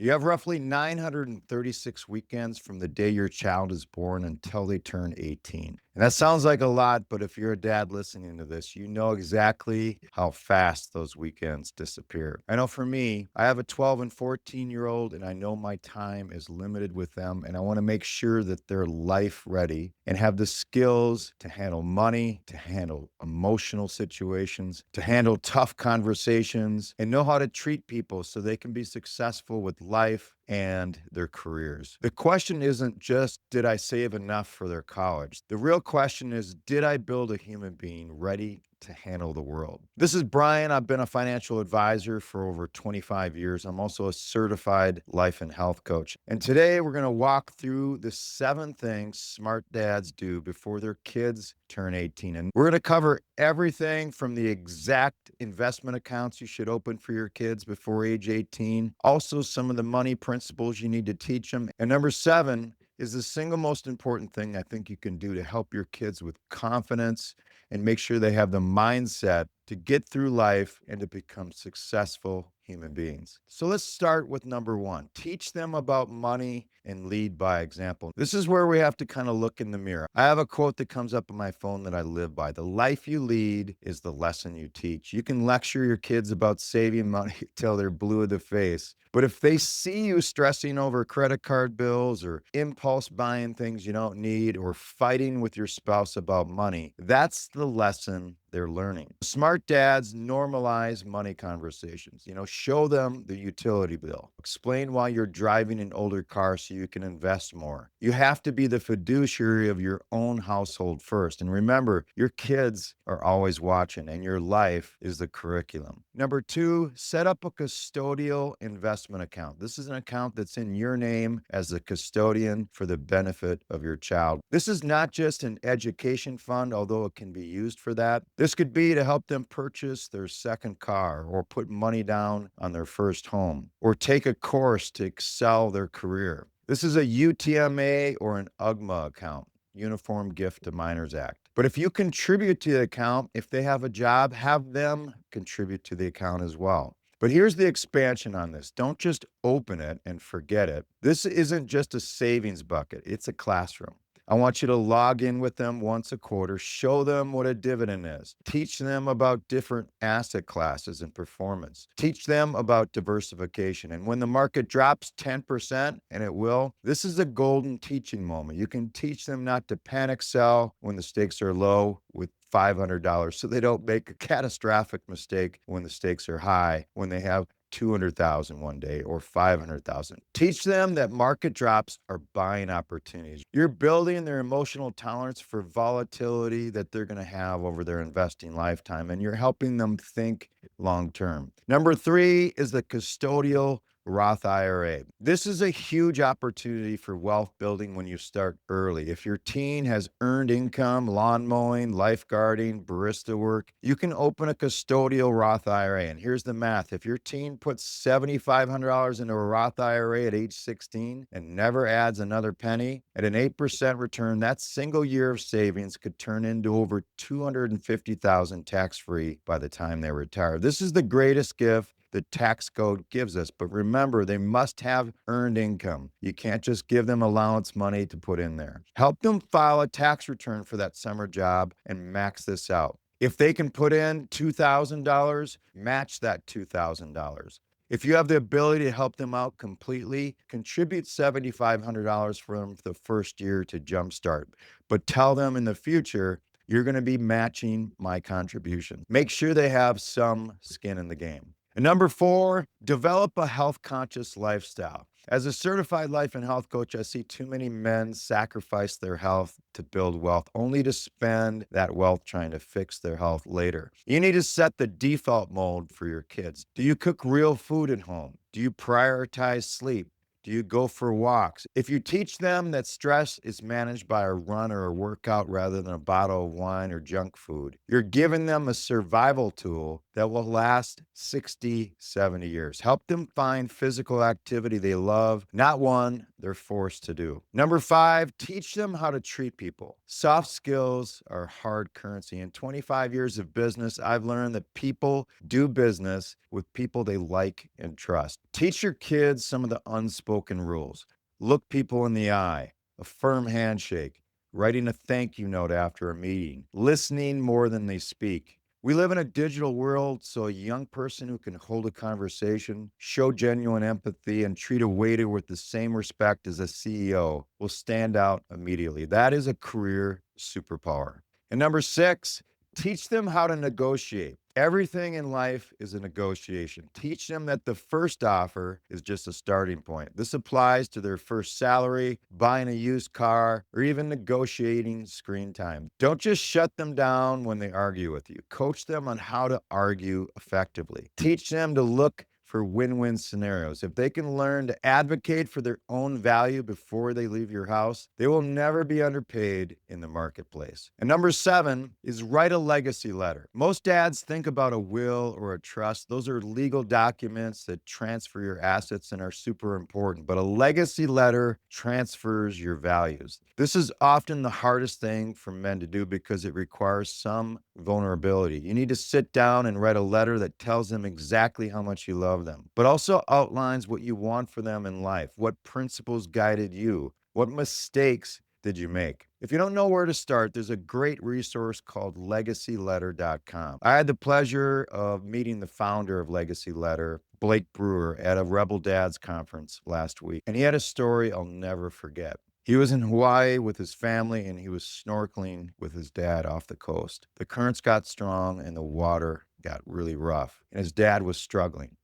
You have roughly 936 weekends from the day your child is born until they turn 18. And that sounds like a lot, but if you're a dad listening to this, you know exactly how fast those weekends disappear. I know for me, I have a 12 and 14-year-old, and I know my time is limited with them, and I want to make sure that they're life ready and have the skills to handle money, to handle emotional situations, to handle tough conversations, and know how to treat people so they can be successful with life and their careers. The question isn't just, did I save enough for their college? The real question is, did I build a human being ready to handle the world? This is Brian. I've been a financial advisor for over 25 years. I'm also a certified life and health coach. And today we're going to walk through the 7 things smart dads do before their kids turn 18. And we're going to cover everything from the exact investment accounts you should open for your kids before age 18, also some of the money principles you need to teach them. And number 7 is the single most important thing I think you can do to help your kids with confidence and make sure they have the mindset to get through life and to become successful human beings. So let's start with number 1. Teach them about money and lead by example. This is where we have to kind of look in the mirror. I have a quote that comes up on my phone that I live by. The life you lead is the lesson you teach. You can lecture your kids about saving money till they're blue in the face. But if they see you stressing over credit card bills or impulse buying things you don't need or fighting with your spouse about money, that's the lesson they're learning. Smart dads normalize money conversations. Show them the utility bill. Explain why you're driving an older car so you can invest more. You have to be the fiduciary of your own household first. And remember, your kids are always watching and your life is the curriculum. Number 2, set up a custodial investment account. This is an account that's in your name as the custodian for the benefit of your child. This is not just an education fund, although it can be used for that. This could be to help them purchase their second car or put money down on their first home or take a course to excel their career. This is a UTMA or an UGMA account, Uniform Gift to Minors Act. But if you contribute to the account, if they have a job, have them contribute to the account as well. But here's the expansion on this. Don't just open it and forget it. This isn't just a savings bucket. It's a classroom. I want you to log in with them once a quarter, show them what a dividend is, teach them about different asset classes and performance, teach them about diversification. And when the market drops 10%, and it will, this is a golden teaching moment. You can teach them not to panic sell when the stakes are low with $500 so they don't make a catastrophic mistake when the stakes are high, when they have 200,000 one day or 500,000. Teach them that market drops are buying opportunities. You're building their emotional tolerance for volatility that they're going to have over their investing lifetime, and you're helping them think long term. Number 3 is the custodial Roth IRA. This is a huge opportunity for wealth building when you start early. If your teen has earned income, lawn mowing, lifeguarding, barista work, you can open a custodial Roth IRA. And here's the math. If your teen puts $7,500 into a Roth IRA at age 16 and never adds another penny, at an 8% return, that single year of savings could turn into over $250,000 tax-free by the time they retire. This is the greatest gift the tax code gives us. But remember, they must have earned income. You can't just give them allowance money to put in there. Help them file a tax return for that summer job and max this out. If they can put in $2,000, match that $2,000. If you have the ability to help them out completely, contribute $7,500 for them for the first year to jumpstart. But tell them in the future, you're going to be matching my contribution. Make sure they have some skin in the game. And number 4, develop a health-conscious lifestyle. As a certified life and health coach, I see too many men sacrifice their health to build wealth, only to spend that wealth trying to fix their health later. You need to set the default mode for your kids. Do you cook real food at home? Do you prioritize sleep? Do you go for walks? If you teach them that stress is managed by a run or a workout rather than a bottle of wine or junk food, you're giving them a survival tool that will last 60, 70 years. Help them find physical activity they love, not one they're forced to do. Number 5, teach them how to treat people. Soft skills are hard currency. In 25 years of business, I've learned that people do business with people they like and trust. Teach your kids some of the unspoken rules. Look people in the eye, a firm handshake, writing a thank you note after a meeting, listening more than they speak. We live in a digital world, so a young person who can hold a conversation, show genuine empathy, and treat a waiter with the same respect as a CEO will stand out immediately. That is a career superpower. And number 6, teach them how to negotiate. Everything in life is a negotiation. Teach them that the first offer is just a starting point. This applies to their first salary, buying a used car, or even negotiating screen time. Don't just shut them down when they argue with you. Coach them on how to argue effectively. Teach them to look for win-win scenarios. If they can learn to advocate for their own value before they leave your house, they will never be underpaid in the marketplace. And number 7 is write a legacy letter. Most dads think about a will or a trust. Those are legal documents that transfer your assets and are super important, but a legacy letter transfers your values. This is often the hardest thing for men to do because it requires some vulnerability. You need to sit down and write a letter that tells them exactly how much you love them, but also outlines what you want for them in life, what principles guided you, what mistakes did you make. If you don't know where to start, there's a great resource called legacyletter.com. I had the pleasure of meeting the founder of Legacy Letter, Blake Brewer, at a Rebel Dads conference last week, and he had a story I'll never forget. He was in Hawaii with his family and he was snorkeling with his dad off the coast. The currents got strong and the water got really rough, and his dad was struggling.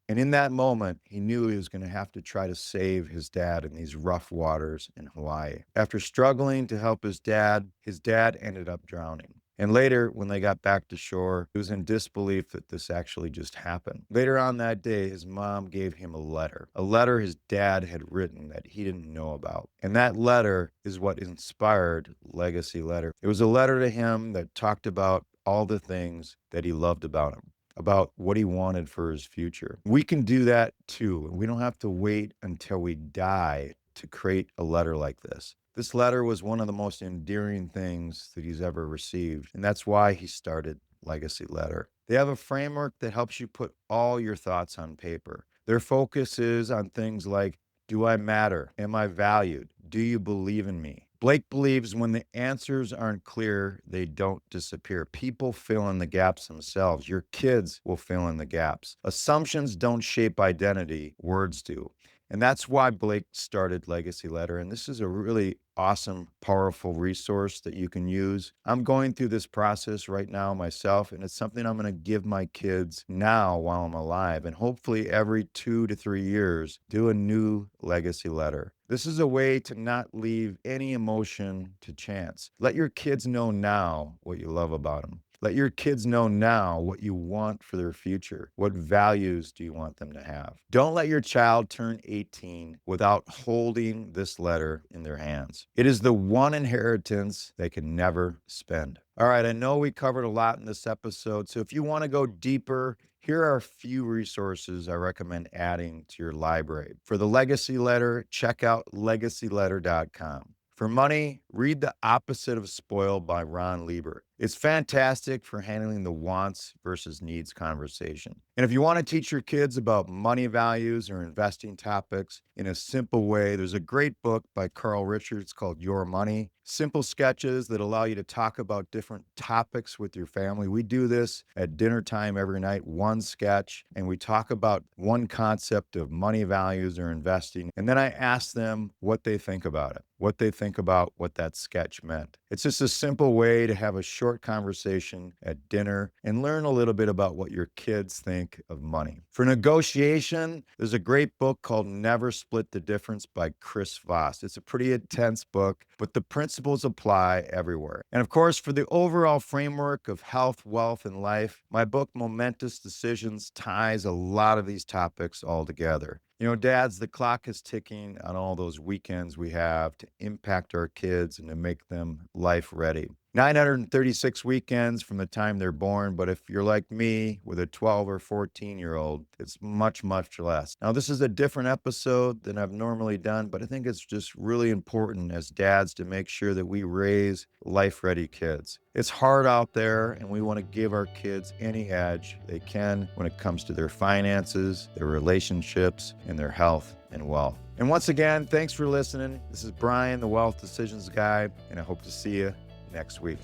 And in that moment, he knew he was going to have to try to save his dad in these rough waters in Hawaii. After struggling to help his dad ended up drowning. And later, when they got back to shore, he was in disbelief that this actually just happened. Later on that day, his mom gave him a letter his dad had written that he didn't know about. And that letter is what inspired Legacy Letter. It was a letter to him that talked about all the things that he loved about him, about what he wanted for his future. We can do that too. We don't have to wait until we die to create a letter like this. This letter was one of the most endearing things that he's ever received, and that's why he started Legacy Letter. They have a framework that helps you put all your thoughts on paper. Their focus is on things like, do I matter? Am I valued? Do you believe in me? Blake believes when the answers aren't clear, they don't disappear. People fill in the gaps themselves. Your kids will fill in the gaps. Assumptions don't shape identity, words do. And that's why Blake started Legacy Letter. And this is a really awesome, powerful resource that you can use. I'm going through this process right now myself, and it's something I'm going to give my kids now while I'm alive. And hopefully every 2 to 3 years, do a new Legacy Letter. This is a way to not leave any emotion to chance. Let your kids know now what you love about them. Let your kids know now what you want for their future. What values do you want them to have? Don't let your child turn 18 without holding this letter in their hands. It is the one inheritance they can never spend. All right, I know we covered a lot in this episode, so if you want to go deeper, here are a few resources I recommend adding to your library. For the Legacy Letter, check out legacyletter.com. For money, read The Opposite of Spoiled by Ron Lieber. It's fantastic for handling the wants versus needs conversation. And if you want to teach your kids about money values or investing topics in a simple way, there's a great book by Carl Richards called Your Money. Simple sketches that allow you to talk about different topics with your family. We do this at dinner time every night, one sketch, and we talk about one concept of money values or investing. And then I ask them what they think about it, what they think about what that sketch meant. It's just a simple way to have a short conversation at dinner and learn a little bit about what your kids think of money. For negotiation, there's a great book called Never Split the Difference by Chris Voss. It's a pretty intense book, but the principles apply everywhere. And of course, for the overall framework of health, wealth, and life, my book Momentous Decisions ties a lot of these topics all together. Dads, the clock is ticking on all those weekends we have to impact our kids and to make them life ready. 936 weekends from the time they're born, but if you're like me with a 12 or 14-year-old, it's much, much less. Now, this is a different episode than I've normally done, but I think it's just really important as dads to make sure that we raise life ready kids. It's hard out there, and we want to give our kids any edge they can when it comes to their finances, their relationships, and their health and wealth. And once again, thanks for listening. This is Brian, the Wealth Decisions Guy, and I hope to see you next week.